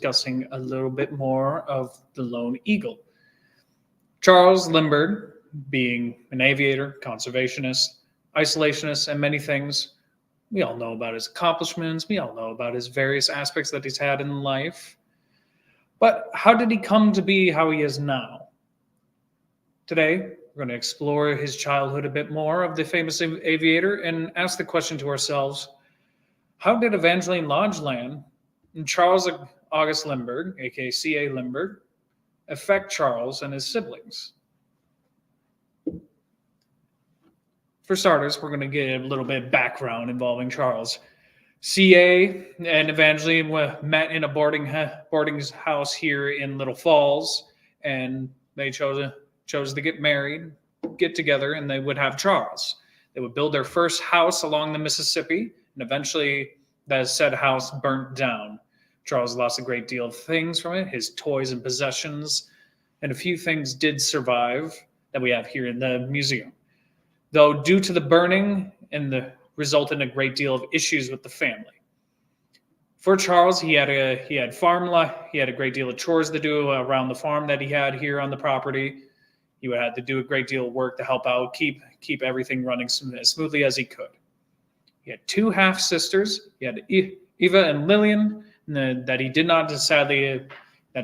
discussing a little bit more of the lone eagle. Charles Lindbergh, being an aviator, conservationist, isolationist, and many things, we all know about his accomplishments. We all know about his various aspects that he's had in life. But how did he come to be how he is now? Today, we're going to explore his childhood a bit more of the famous aviator and ask the question to ourselves, how did Evangeline Lodge Land and Charles August Lindbergh, aka C.A. Lindbergh, affect Charles and his siblings? For starters, we're going to get a little bit of background involving Charles. C.A. and Evangeline met in a boarding house here in Little Falls, and they chose to get married, get together, and they would have Charles. They would build their first house along the Mississippi, and eventually that said house burnt down. Charles lost a great deal of things from it, his toys and possessions, and a few things did survive that we have here in the museum. Though due to the burning resulted in a great deal of issues with the family. For Charles, he had farm life. He had a great deal of chores to do around the farm that he had here on the property. He would have to do a great deal of work to help out, keep everything running as smoothly as he could. He had two half sisters. He had Eva and Lillian that he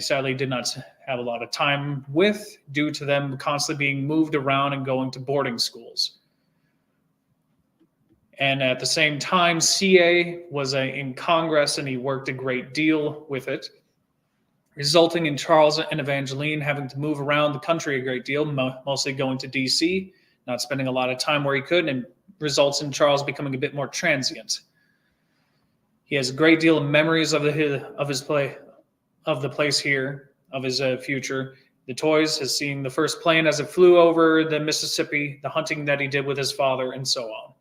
sadly did not have a lot of time with due to them constantly being moved around and going to boarding schools. And at the same time, CA was in Congress, and he worked a great deal with it, resulting in Charles and Evangeline having to move around the country a great deal, mostly going to D.C., not spending a lot of time where he could, and results in Charles becoming a bit more transient. He has a great deal of memories of the place here, of his future. The toys, his seeing the first plane as it flew over the Mississippi, the hunting that he did with his father, and so on.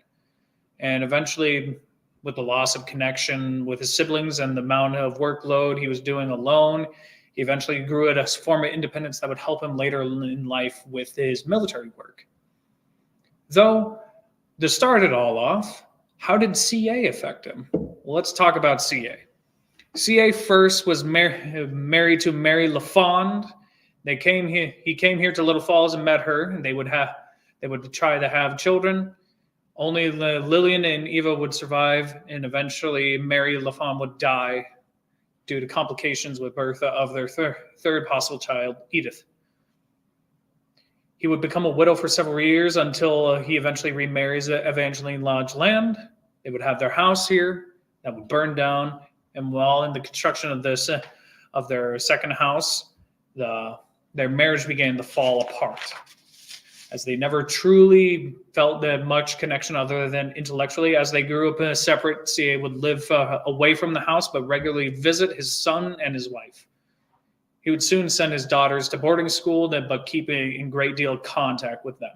And eventually, with the loss of connection with his siblings and the amount of workload he was doing alone, he eventually grew at a form of independence that would help him later in life with his military work. Though, to start it all off, how did CA affect him? Well, let's talk about CA. CA first was married to Mary LaFond. He came here to Little Falls and met her, and they would try to have children. Only Lillian and Eva would survive, and eventually Mary LaFond would die due to complications with birth of their third possible child, Edith. He would become a widow for several years until he eventually remarries Evangeline Lodge Land. They would have their house here that would burn down, and while in the construction of their second house, their marriage began to fall apart, as they never truly felt that much connection other than intellectually. As they grew up in a separate, CA would live away from the house, but regularly visit his son and his wife. He would soon send his daughters to boarding school, but keep in great deal of contact with them.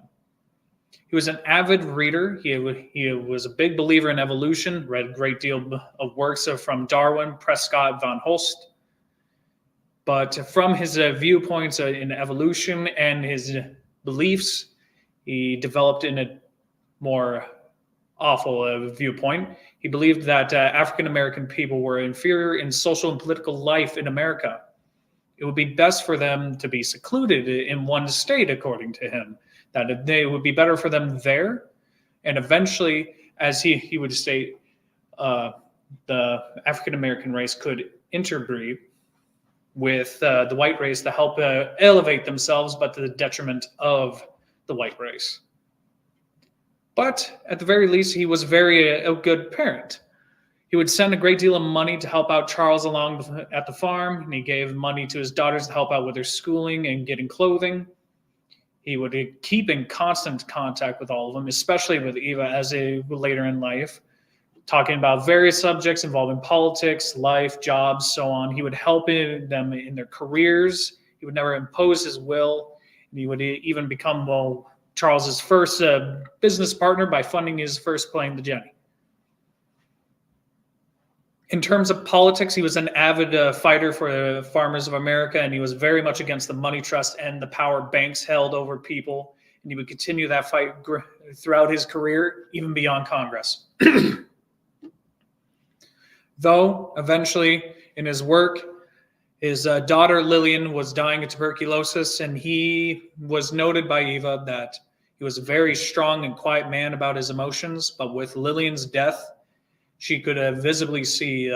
He was an avid reader. He was a big believer in evolution, read a great deal of works from Darwin, Prescott, von Holst. But from his viewpoints in evolution and his beliefs, he developed in a more awful viewpoint. He believed that African American people were inferior in social and political life in America. It would be best for them to be secluded in one state, according to him, that it would be better for them there. And eventually, as he would state, the African American race could interbreed with the white race to help elevate themselves, but to the detriment of the white race. But at the very least, he was a good parent. He would send a great deal of money to help out Charles along at the farm, and he gave money to his daughters to help out with their schooling and getting clothing. He would keep in constant contact with all of them, especially with Eva as later in life, talking about various subjects involving politics, life, jobs, so on. He would help them in their careers. He would never impose his will. And he would even become, Charles's first business partner by funding his first plane, the Jenny. In terms of politics, he was an avid fighter for the farmers of America, and he was very much against the money trust and the power banks held over people. And he would continue that fight throughout his career, even beyond Congress. Though, eventually, in his work, His daughter Lillian was dying of tuberculosis, and he was noted by Eva that he was a very strong and quiet man about his emotions, but with Lillian's death, she could visibly see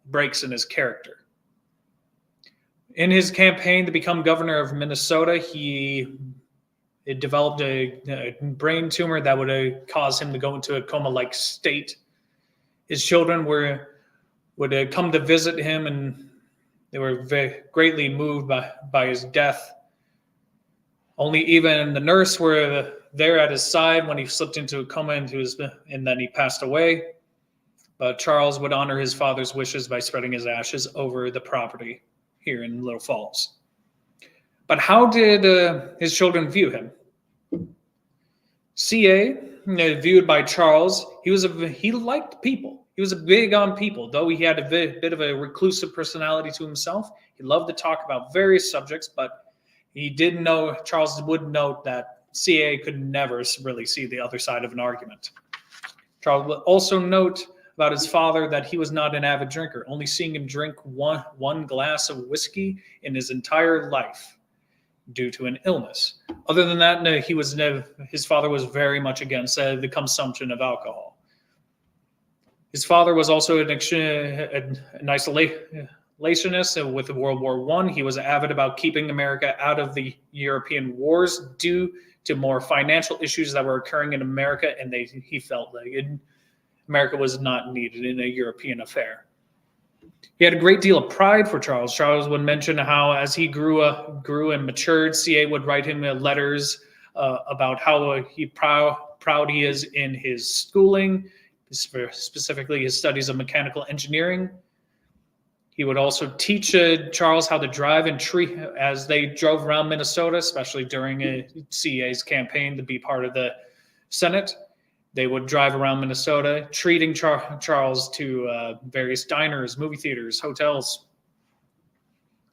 breaks in his character. In his campaign to become governor of Minnesota, he developed a brain tumor that would cause him to go into a coma-like state. His children would come to visit him, and they were greatly moved by his death. Only Eva and the nurse were there at his side when he slipped into a coma and then he passed away. But Charles would honor his father's wishes by spreading his ashes over the property here in Little Falls. But how did his children view him? C.A., viewed by Charles, he liked people. He was big on people, though he had a bit of a reclusive personality to himself. He loved to talk about various subjects, but Charles would note that C.A. could never really see the other side of an argument. Charles would also note about his father that he was not an avid drinker, only seeing him drink one glass of whiskey in his entire life due to an illness. Other than that, his father was very much against the consumption of alcohol. His father was also an isolationist with World War I. He was avid about keeping America out of the European wars due to more financial issues that were occurring in America, and he felt like America was not needed in a European affair. He had a great deal of pride for Charles. Charles would mention how as he grew and matured, C.A. would write him letters about how proud he is in his schooling, specifically his studies of mechanical engineering. He would also teach Charles how to drive and treat as they drove around Minnesota, especially during CA's campaign to be part of the Senate. They would drive around Minnesota, treating Charles to various diners, movie theaters, hotels.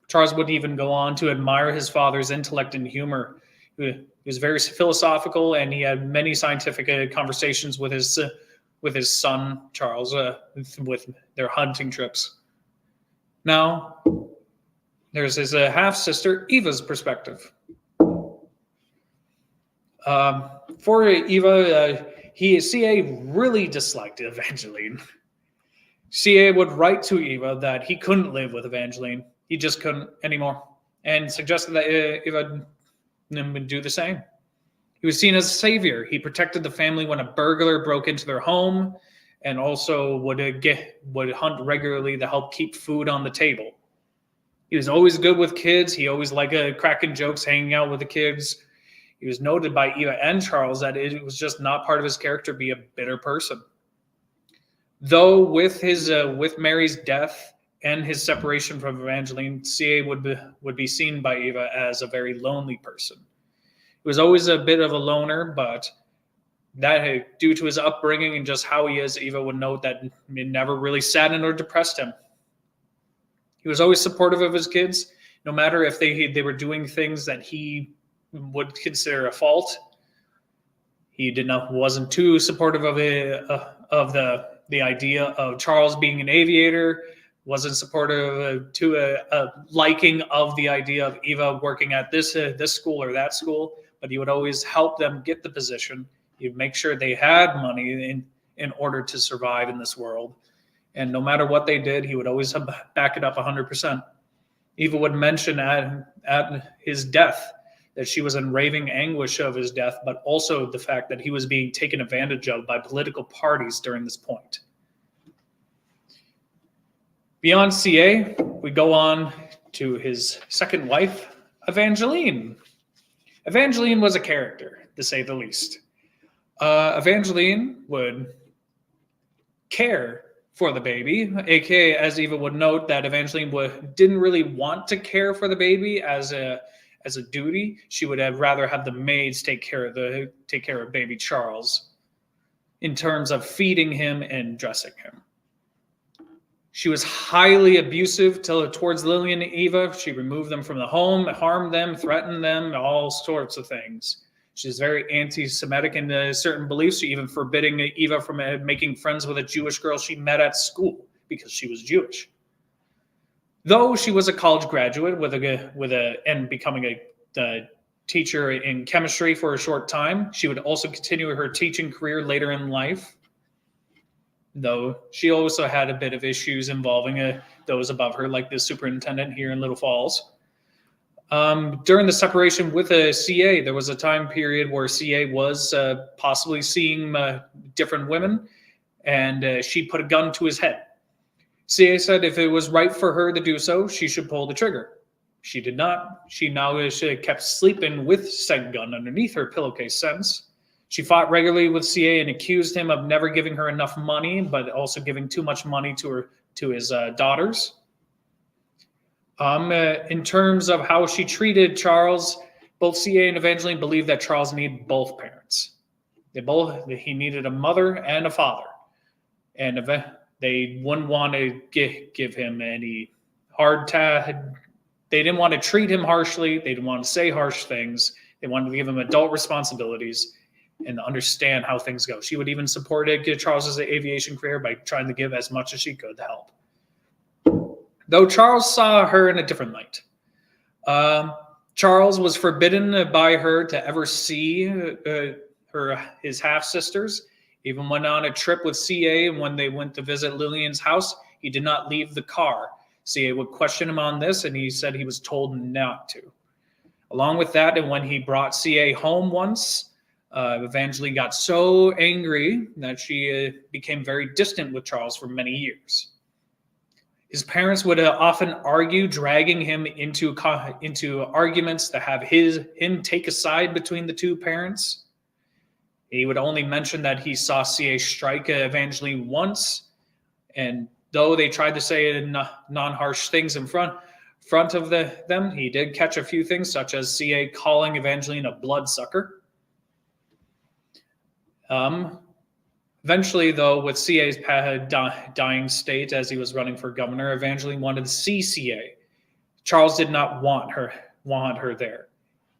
Charles would even go on to admire his father's intellect and humor. He was very philosophical, and he had many scientific conversations with his son, Charles, with their hunting trips. Now, there's his half-sister, Eva's perspective. For Eva, C.A. really disliked Evangeline. C.A. would write to Eva that he couldn't live with Evangeline. He just couldn't anymore, and suggested that Eva would do the same. He was seen as a savior. He protected the family when a burglar broke into their home, and also would hunt regularly to help keep food on the table. He was always good with kids. He always liked cracking jokes, hanging out with the kids. He was noted by Eva and Charles that it was just not part of his character to be a bitter person. Though with Mary's death and his separation from Evangeline, C.A. would be seen by Eva as a very lonely person. He was always a bit of a loner, but that due to his upbringing and just how he is, Eva would note that it never really saddened or depressed him. He was always supportive of his kids, no matter if they were doing things that he would consider a fault. He wasn't too supportive of the idea of Charles being an aviator. Wasn't supportive to a liking of the idea of Eva working at this school or that school, but he would always help them get the position. He'd make sure they had money in order to survive in this world. And no matter what they did, he would always back it up 100%. Eva would mention at his death that she was in raving anguish of his death, but also the fact that he was being taken advantage of by political parties during this point. Beyond CA, we go on to his second wife, Evangeline. Evangeline was a character, to say the least. Evangeline would care for the baby, aka, as Eva would note, that Evangeline didn't really want to care for the baby as a duty. She would rather have the maids take care of baby Charles in terms of feeding him and dressing him. She was highly abusive towards Lillian and Eva. She removed them from the home, harmed them, threatened them, all sorts of things. She's very anti-Semitic in certain beliefs, even forbidding Eva from making friends with a Jewish girl she met at school because she was Jewish. Though she was a college graduate and becoming a teacher in chemistry for a short time, she would also continue her teaching career later in life. Though she also had a bit of issues involving those above her, like the superintendent here in Little Falls. During the separation with a CA, there was a time period where CA was possibly seeing different women, and she put a gun to his head. CA said if it was right for her to do so, she should pull the trigger. She did not. She kept sleeping with said gun underneath her pillowcase since. She fought regularly with CA and accused him of never giving her enough money, but also giving too much money to his daughters. In terms of how she treated Charles, both CA and Evangeline believed that Charles needed both parents. He needed a mother and a father, and they wouldn't want to give him any hard time. They didn't want to treat him harshly. They didn't want to say harsh things. They wanted to give him adult responsibilities and understand how things go. She would even support Charles's aviation career by trying to give as much as she could to help. Though Charles saw her in a different light. Charles was forbidden by her to ever see his half-sisters. Even went on a trip with CA, and when they went to visit Lillian's house, he did not leave the car. CA would question him on this, and he said he was told not to. Along with that, and when he brought CA home once, Evangeline got so angry that she became very distant with Charles for many years. His parents would often argue, dragging him into arguments to have him take a side between the two parents. He would only mention that he saw CA strike Evangeline once, and though they tried to say non-harsh things in front of them, he did catch a few things, such as CA calling Evangeline a bloodsucker. Eventually, though, with CA's dying state as he was running for governor, Evangeline wanted to see CA. Charles did not want her there.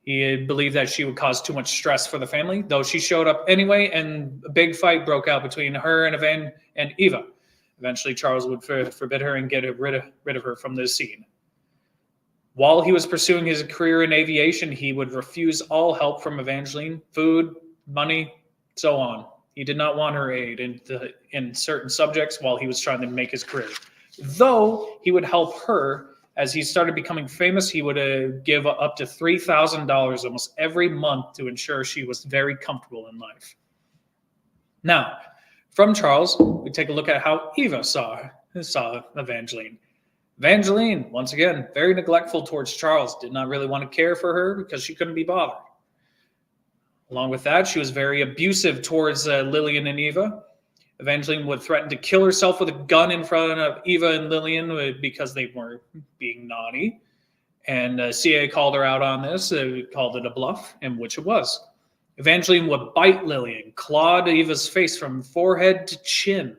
He believed that she would cause too much stress for the family, though she showed up anyway, and a big fight broke out between her and Eva. Eventually, Charles would forbid her and get rid of her from the scene. While he was pursuing his career in aviation, he would refuse all help from Evangeline, food, money, so on. He did not want her aid in certain subjects while he was trying to make his career. Though he would help her, as he started becoming famous, he would give up to $3,000 almost every month to ensure she was very comfortable in life. Now, from Charles, we take a look at how Eva saw Evangeline. Evangeline, once again, very neglectful towards Charles, did not really want to care for her because she couldn't be bothered. Along with that, she was very abusive towards Lillian and Eva. Evangeline would threaten to kill herself with a gun in front of Eva and Lillian because they were being naughty. And CA called her out on this, called it a bluff, and which it was. Evangeline would bite Lillian, clawed Eva's face from forehead to chin,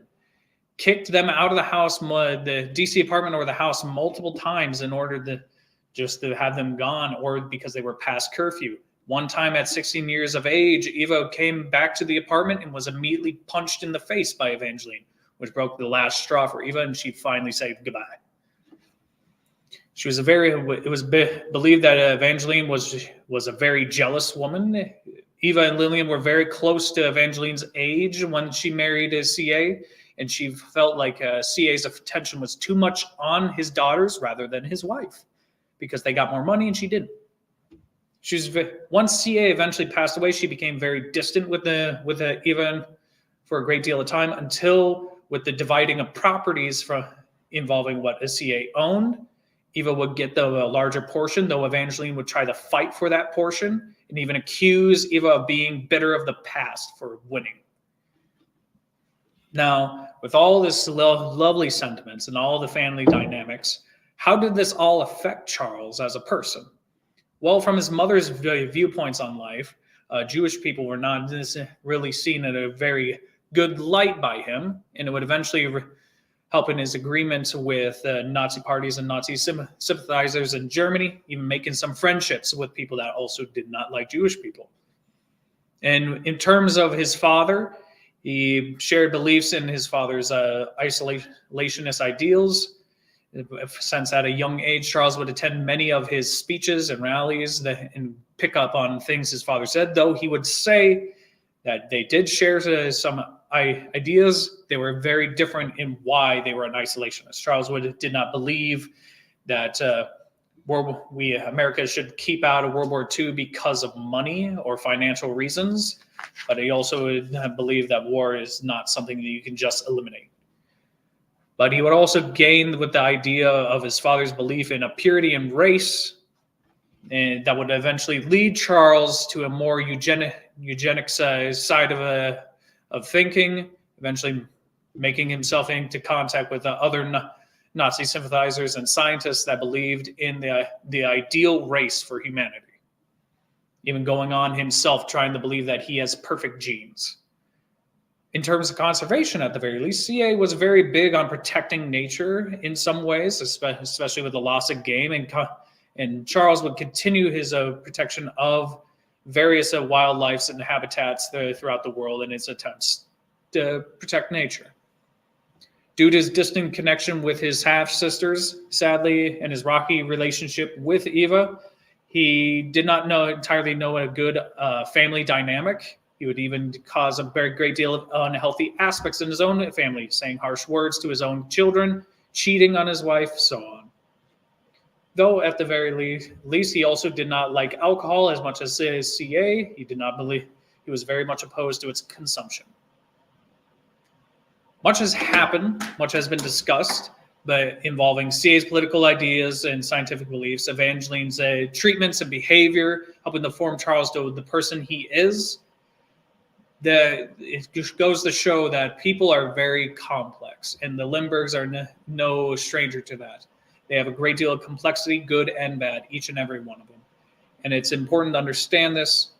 kicked them out of the house, the DC apartment or the house multiple times in order to have them gone, or because they were past curfew. One time at 16 years of age, Eva came back to the apartment and was immediately punched in the face by Evangeline, which broke the last straw for Eva, and she finally said goodbye. It was believed that Evangeline was a very jealous woman. Eva and Lillian were very close to Evangeline's age when she married a CA, and she felt like CA's attention was too much on his daughters rather than his wife, because they got more money and she didn't. Once CA eventually passed away, she became very distant with Eva for a great deal of time, until with the dividing of properties involving what a CA owned, Eva would get the larger portion, though Evangeline would try to fight for that portion and even accuse Eva of being bitter of the past for winning. Now, with all this lovely sentiments and all the family dynamics, how did this all affect Charles as a person? Well, from his mother's viewpoints on life, Jewish people were not really seen in a very good light by him, and it would eventually help in his agreement with Nazi parties and Nazi sympathizers in Germany, even making some friendships with people that also did not like Jewish people. And in terms of his father, he shared beliefs in his father's isolationist ideals, since at a young age, Charles would attend many of his speeches and rallies and pick up on things his father said, though he would say that they did share some ideas. They were very different in why they were an isolationist. Charles did not believe that America should keep out of World War II because of money or financial reasons, but he also believed that war is not something that you can just eliminate. But he would also gain with the idea of his father's belief in a purity and race, and that would eventually lead Charles to a more eugenic side of thinking, eventually making himself into contact with other Nazi sympathizers and scientists that believed in the ideal race for humanity, even going on himself trying to believe that he has perfect genes. In terms of conservation, at the very least, CA was very big on protecting nature in some ways, especially with the loss of game, and Charles would continue his protection of various wildlife and habitats throughout the world in his attempts to protect nature. Due to his distant connection with his half-sisters, sadly, and his rocky relationship with Eva, he did not entirely know a good family dynamic. He would even cause a very great deal of unhealthy aspects in his own family, saying harsh words to his own children, cheating on his wife, so on. Though at the very least, he also did not like alcohol as much as CA. He did not believe, he was very much opposed to its consumption. Much has happened, much has been discussed, but involving CA's political ideas and scientific beliefs, Evangeline's treatments and behavior, helping to form Charles to the person he is. It just goes to show that people are very complex, and the Lindberghs are no stranger to that. They have a great deal of complexity, good and bad, each and every one of them. And it's important to understand this.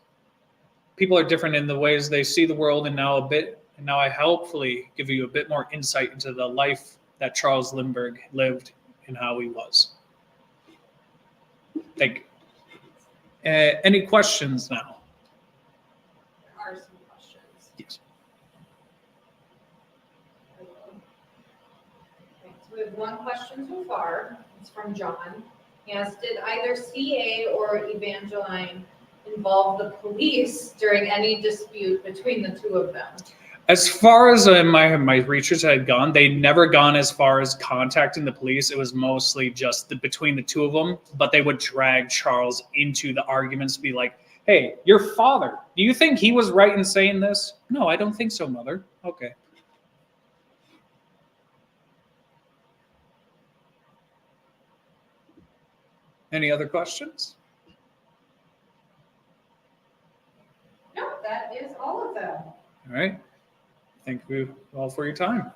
People are different in the ways they see the world, and now I hopefully give you a bit more insight into the life that Charles Lindbergh lived and how he was. Thank you. Any questions now? There are some questions. Yes. Okay, so we have one question so far. It's from John. He asks, did either CA or Evangeline involve the police during any dispute between the two of them? As far as my research had gone, they'd never gone as far as contacting the police. It was mostly just between the two of them, but they would drag Charles into the arguments, be like, hey, your father, do you think he was right in saying this? No, I don't think so, mother. Okay. Any other questions? No, that is all of them. All right. Thank you all for your time.